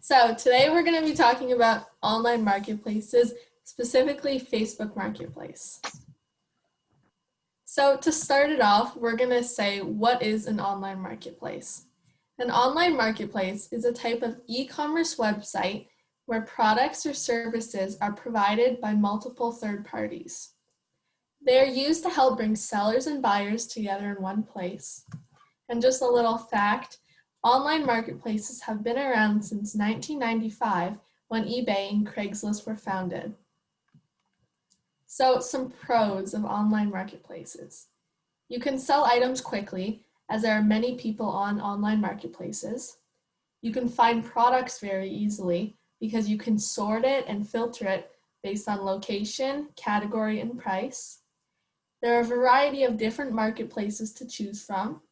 So today we're going to be talking about online marketplaces, specifically Facebook Marketplace. So to start it off, we're going to say, what is an online marketplace? An online marketplace is a type of e-commerce website where products or services are provided by multiple third parties. They are used to help bring sellers and buyers together in one place. And just a little fact, online marketplaces have been around since 1995 when eBay and Craigslist were founded. So some pros of online marketplaces. You can sell items quickly, as there are many people on online marketplaces. You can find products very easily because you can sort it and filter it based on location, category, and price. There are a variety of different marketplaces to choose from,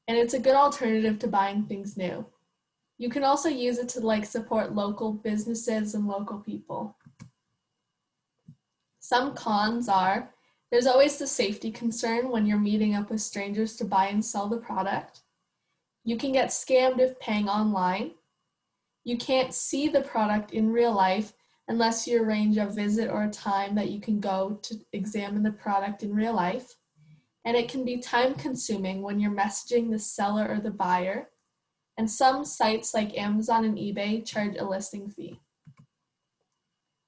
and it's a good alternative to buying things new. You can also use it to support local businesses and local people. Some cons are, there's always the safety concern when you're meeting up with strangers to buy and sell the product. You can get scammed if paying online. You can't see the product in real life unless you arrange a visit or a time that you can go to examine the product in real life. And it can be time consuming when you're messaging the seller or the buyer. And some sites like Amazon and eBay charge a listing fee.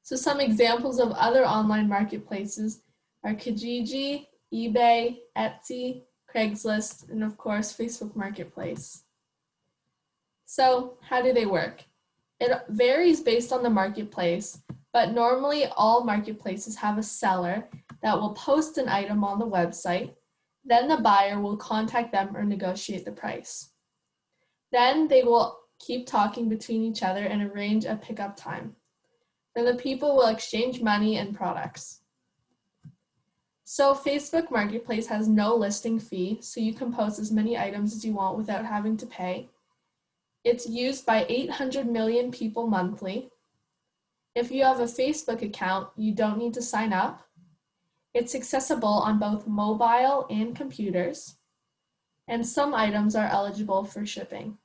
So some examples of other online marketplaces are Kijiji, eBay, Etsy, Craigslist, and of course, Facebook Marketplace. So how do they work? It varies based on the marketplace, but normally all marketplaces have a seller that will post an item on the website. Then the buyer will contact them or negotiate the price. Then they will keep talking between each other and arrange a pickup time. Then the people will exchange money and products. So Facebook Marketplace has no listing fee, so you can post as many items as you want without having to pay. It's used by 800 million people monthly. If you have a Facebook account, you don't need to sign up. It's accessible on both mobile and computers, and some items are eligible for shipping.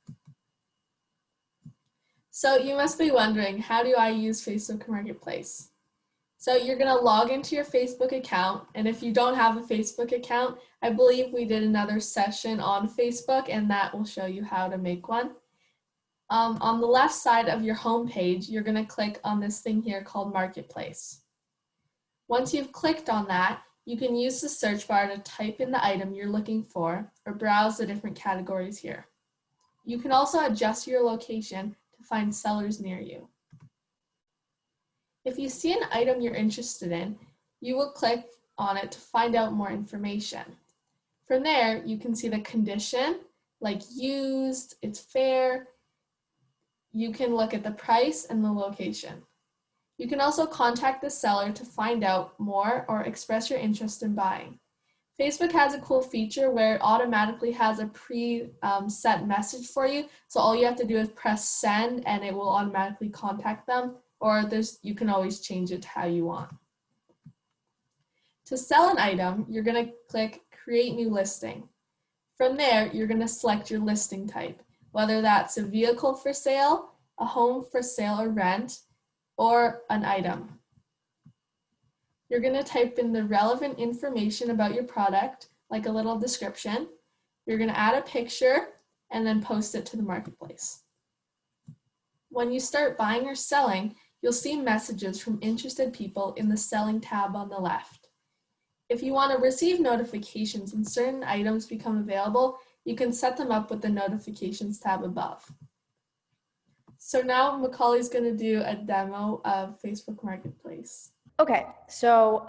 So you must be wondering, how do I use Facebook Marketplace? So you're going to log into your Facebook account, and if you don't have a Facebook account, I believe we did another session on Facebook, and that will show you how to make one. On the left side of your home page, you're going to click on this thing here called Marketplace. Once you've clicked on that, you can use the search bar to type in the item you're looking for or browse the different categories here. You can also adjust your location to find sellers near you. If you see an item you're interested in, you will click on it to find out more information. From there, you can see the condition, like used, it's fair. You can look at the price and the location. You can also contact the seller to find out more or express your interest in buying. Facebook has a cool feature where it automatically has a pre-set message for you. So all you have to do is press send and it will automatically contact them, or you can always change it to how you want. To sell an item, you're going to click Create New Listing. From there, you're going to select your listing type, whether that's a vehicle for sale, a home for sale or rent, or an item. You're going to type in the relevant information about your product, like a little description. You're going to add a picture and then post it to the marketplace. When you start buying or selling, you'll see messages from interested people in the Selling tab on the left. If you want to receive notifications when certain items become available, you can set them up with the Notifications tab above. So now Macaulay's going to do a demo of Facebook Marketplace. Okay, so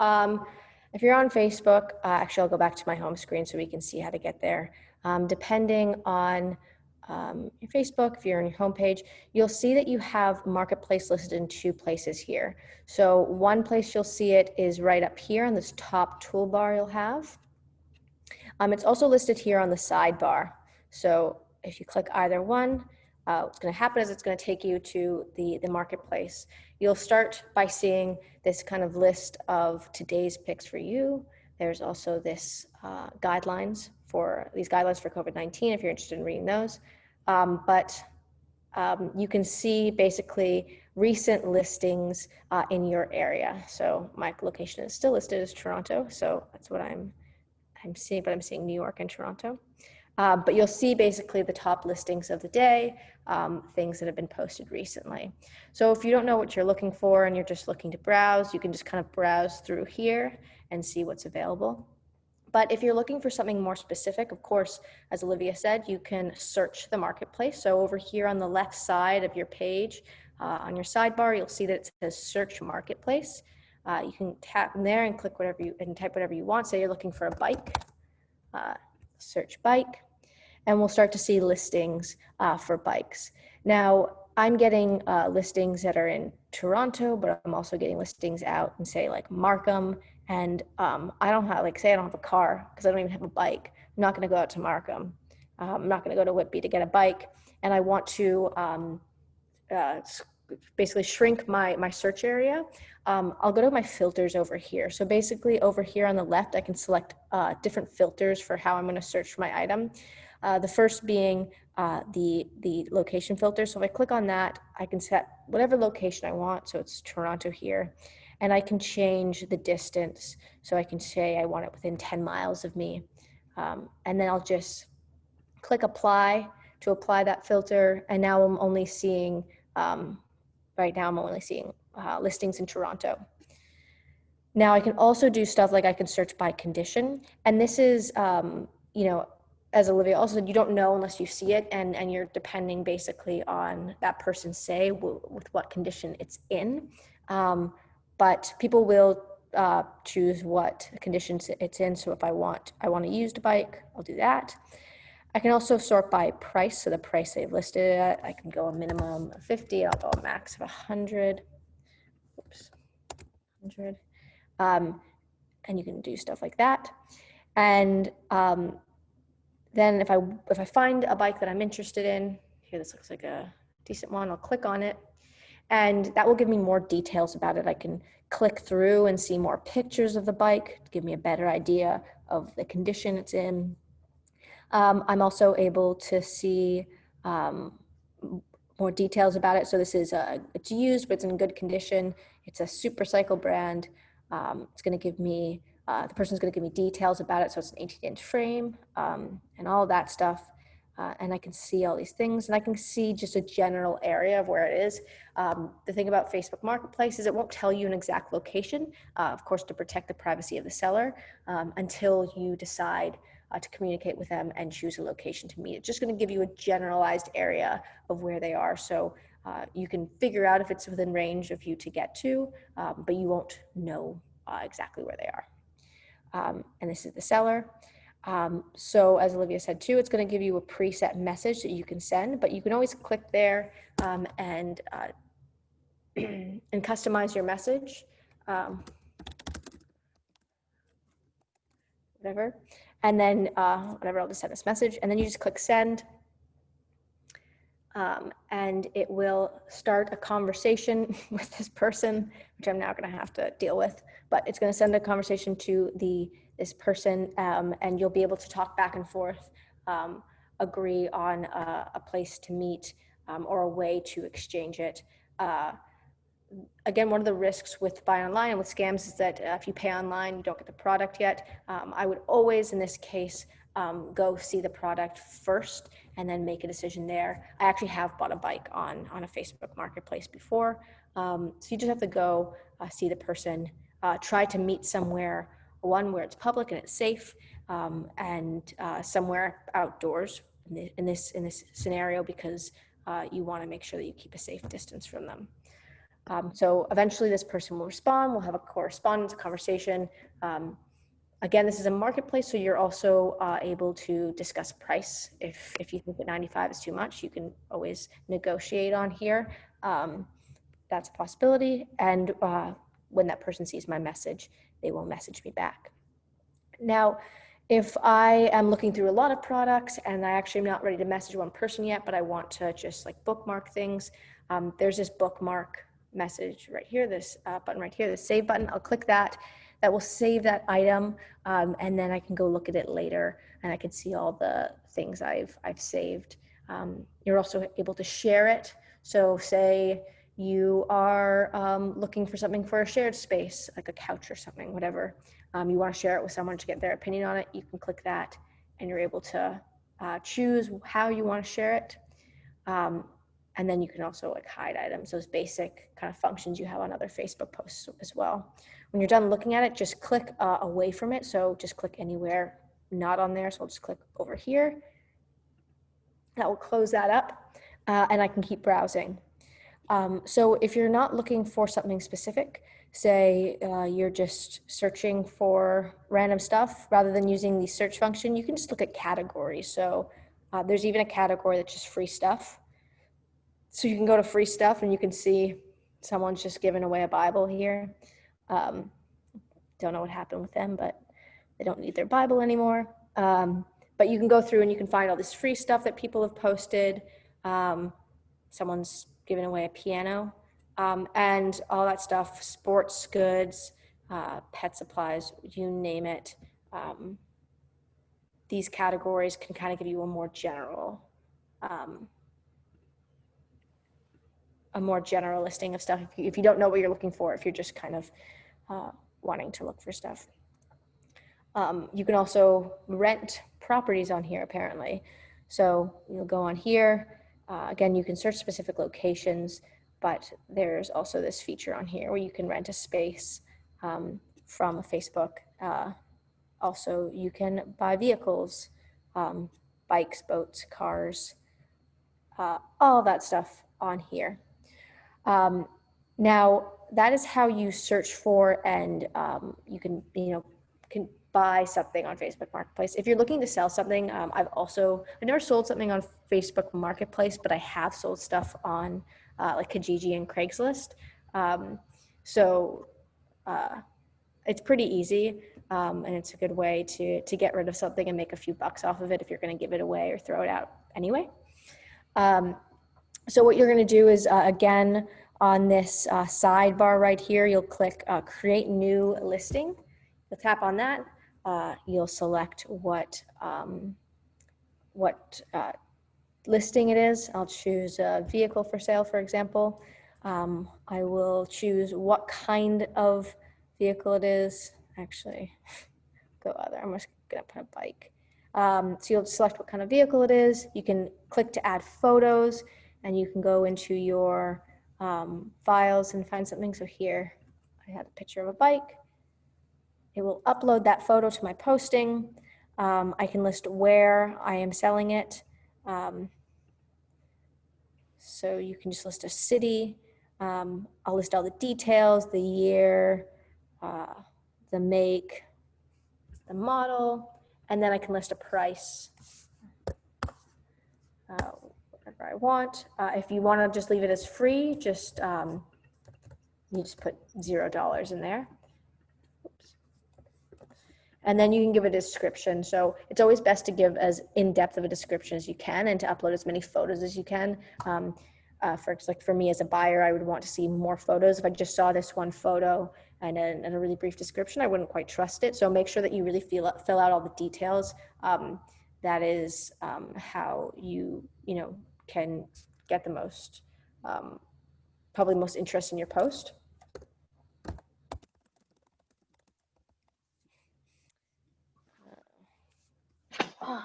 if you're on Facebook, actually I'll go back to my home screen so we can see how to get there. Depending on your Facebook, if you're on your homepage, you'll see that you have Marketplace listed in two places here. So one place you'll see it is right up here on this top toolbar you'll have. It's also listed here on the sidebar. So if you click either one, what's going to happen is it's going to take you to the marketplace. You'll start by seeing this kind of list of today's picks for you. There's also this guidelines for COVID-19 if you're interested in reading those. But you can see basically recent listings in your area. So my location is still listed as Toronto, so that's what I'm seeing, but I'm seeing New York and Toronto. But you'll see basically the top listings of the day, things that have been posted recently. So if you don't know what you're looking for and you're just looking to browse, you can just kind of browse through here and see what's available. But if you're looking for something more specific, of course, as Olivia said, you can search the marketplace. So over here on the left side of your page, on your sidebar, you'll see that it says search marketplace. You can tap in there and click whatever you, and type whatever you want. Say you're looking for a bike, search bike, and we'll start to see listings for bikes. Now, I'm getting listings that are in Toronto, but I'm also getting listings out in, say, like Markham. And I don't have, like, say I don't have a car because I don't even have a bike. I'm not going to go out to Markham. I'm not going to go to Whitby to get a bike. And I want to basically shrink my search area. I'll go to my filters over here. So basically over here on the left, I can select different filters for how I'm going to search for my item. The first being the location filter. So if I click on that, I can set whatever location I want. So it's Toronto here. And I can change the distance. So I can say I want it within 10 miles of me. And then I'll just click apply to apply that filter. And now I'm only seeing, right now I'm only seeing listings in Toronto. Now I can also do stuff like I can search by condition. And this is, you know, as Olivia also said, you don't know unless you see it, and you're depending basically on that person say with what condition it's in. But people will choose what conditions it's in. So if I want a used bike, I'll do that. I can also sort by price. So the price they've listed it at, I can go a minimum of 50, I'll go a max of 100. Oops, 100. And you can do stuff like that. And then if I find a bike that I'm interested in, here this looks like a decent one, I'll click on it. And that will give me more details about it. I can click through and see more pictures of the bike to give me a better idea of the condition it's in. I'm also able to see more details about it. So this is it's used, but it's in good condition. It's a Super Cycle brand. It's going to give me the person's going to give me details about it. So it's an 18-inch frame and all of that stuff. And I can see all these things, and I can see just a general area of where it is. The thing about Facebook Marketplace is it won't tell you an exact location, of course, to protect the privacy of the seller, until you decide to communicate with them and choose a location to meet. It's just going to give you a generalized area of where they are. So you can figure out if it's within range of you to get to, but you won't know exactly where they are. And this is the seller. So as Olivia said too, it's going to give you a preset message that you can send, but you can always click there and customize your message, whatever. And then whatever, I'll just send this message, and then you just click send. And it will start a conversation with this person, which I'm now going to have to deal with, but it's going to send a conversation to this person, and you'll be able to talk back and forth, agree on a place to meet, or a way to exchange it. Again, one of the risks with buy online and with scams is that if you pay online, you don't get the product yet. I would always, in this case, go see the product first and then make a decision there. I actually have bought a bike on a Facebook Marketplace before. So you just have to go see the person, try to meet somewhere, one where it's public and it's safe, and somewhere outdoors in this scenario, because you want to make sure that you keep a safe distance from them. So eventually this person will respond, we'll have a correspondence, a conversation. Again, this is a marketplace, so you're also able to discuss price. If you think that 95 is too much, you can always negotiate on here. That's a possibility. And when that person sees my message, they will message me back. Now, if I am looking through a lot of products and I actually am not ready to message one person yet, but I want to just like bookmark things, there's this bookmark message right here, this button right here, the save button. I'll click that. That will save that item, and then I can go look at it later, and I can see all the things I've saved. You're also able to share it. So say you are looking for something for a shared space, like a couch or something, whatever. You want to share it with someone to get their opinion on it. You can click that and you're able to choose how you want to share it. And then you can also like hide items, those basic kind of functions you have on other Facebook posts as well. When you're done looking at it, just click away from it. So just click anywhere not on there. So I'll just click over here. That will close that up and I can keep browsing. So if you're not looking for something specific, say you're just searching for random stuff, rather than using the search function, you can just look at categories. So there's even a category that's just free stuff. So you can go to free stuff and you can see someone's just giving away a Bible here. Don't know what happened with them, but they don't need their Bible anymore. But you can go through and you can find all this free stuff that people have posted. Someone's giving away a piano and all that stuff, sports goods, pet supplies, you name it. These categories can kind of give you a more general listing of stuff if you don't know what you're looking for, if you're just kind of wanting to look for stuff. You can also rent properties on here, apparently. So you'll go on here. Again, you can search specific locations, but there's also this feature on here where you can rent a space from Facebook. Also, you can buy vehicles, bikes, boats, cars, all that stuff on here. Now, that is how you search for and you can buy something on Facebook Marketplace. If you're looking to sell something, I've never sold something on Facebook Marketplace, but I have sold stuff on like Kijiji and Craigslist. So it's pretty easy and it's a good way to get rid of something and make a few bucks off of it if you're going to give it away or throw it out anyway. So what you're going to do is, again, on this sidebar right here, you'll click Create New Listing. You'll tap on that. You'll select what listing it is. I'll choose a vehicle for sale, for example. I will choose what kind of vehicle it is. Actually, go other. I'm just going to put a bike. So you'll select what kind of vehicle it is. You can click to add photos, and you can go into your files and find something. So here, I had a picture of a bike. It will upload that photo to my posting. I can list where I am selling it. So you can just list a city. I'll list all the details, the year, the make, the model, and then I can list a price, whatever I want. If you want to just leave it as free, you just put $0 in there. Oops. And then you can give a description. So it's always best to give as in-depth of a description as you can and to upload as many photos as you can. For me as a buyer, I would want to see more photos. If I just saw this one photo and a really brief description, I wouldn't quite trust it. So make sure that you really fill out all the details. That is how you can get the most, probably most interest in your post. I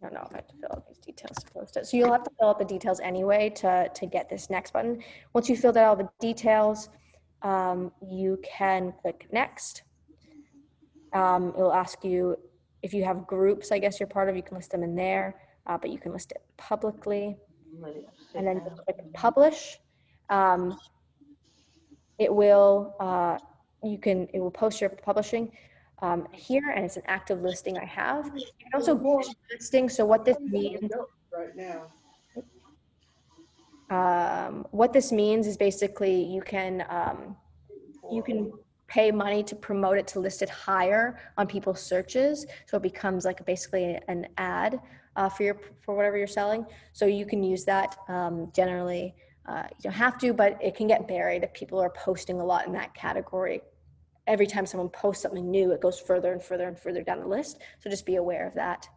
don't know if I have to fill out these details to post it. So you'll have to fill out the details anyway to get this next button. Once you filled out all the details, you can click next. It will ask you if you have groups, I guess you're part of, you can list them in there, but you can list it publicly. And then just click publish. It will post your publishing here, and it's an active listing I have. You can also boost listing. So what this means right now, what this means is basically you can pay money to promote it, to list it higher on people's searches, so it becomes like basically an ad for whatever you're selling. So you can use that. Generally, you don't have to, but it can get buried if people are posting a lot in that category. Every time someone posts something new, it goes further and further and further down the list. So just be aware of that.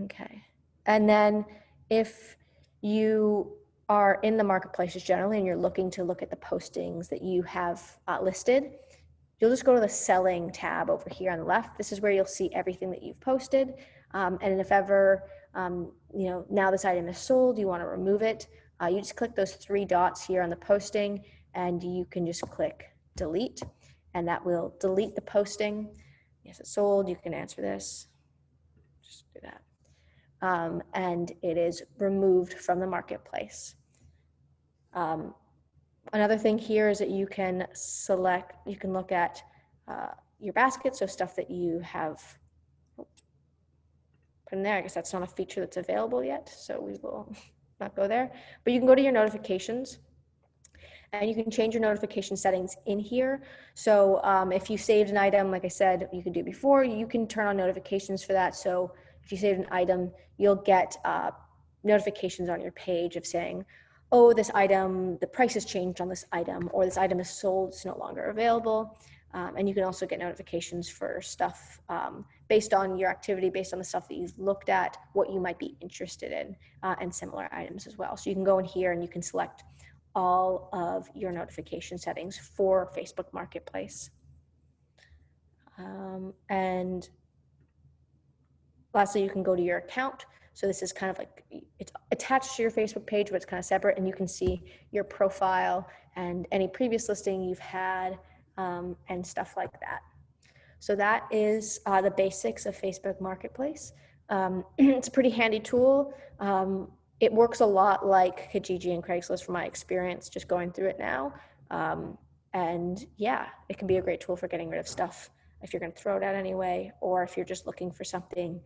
Okay. And then if you are in the marketplaces generally and you're looking to look at the postings that you have listed, you'll just go to the selling tab over here on the left. This is where you'll see everything that you've posted. And if ever, now this item is sold, you want to remove it, you just click those three dots here on the posting and you can just click delete, and that will delete the posting. Yes, it's sold. You can answer this. Just do that. And it is removed from the marketplace. Another thing here is that you can look at your basket, so stuff that you have put in there. I guess that's not a feature that's available yet, so we will not go there. But you can go to your notifications, and you can change your notification settings in here. So if you saved an item, like I said, you could do before, you can turn on notifications for that. So if you saved an item, you'll get notifications on your page of saying, oh, this item, the price has changed on this item, or this item is sold, it's no longer available. And you can also get notifications for stuff based on your activity, based on the stuff that you've looked at, what you might be interested in, and similar items as well. So you can go in here and you can select all of your notification settings for Facebook Marketplace. And lastly, you can go to your account. So this is kind of like, it's attached to your Facebook page, but it's kind of separate, and you can see your profile and any previous listing you've had and stuff like that. So that is the basics of Facebook Marketplace. It's a pretty handy tool. It works a lot like Kijiji and Craigslist from my experience just going through it now. And yeah, it can be a great tool for getting rid of stuff if you're going to throw it out anyway, or if you're just looking for something,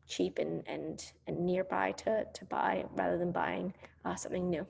cheap and nearby to buy rather than buying something new.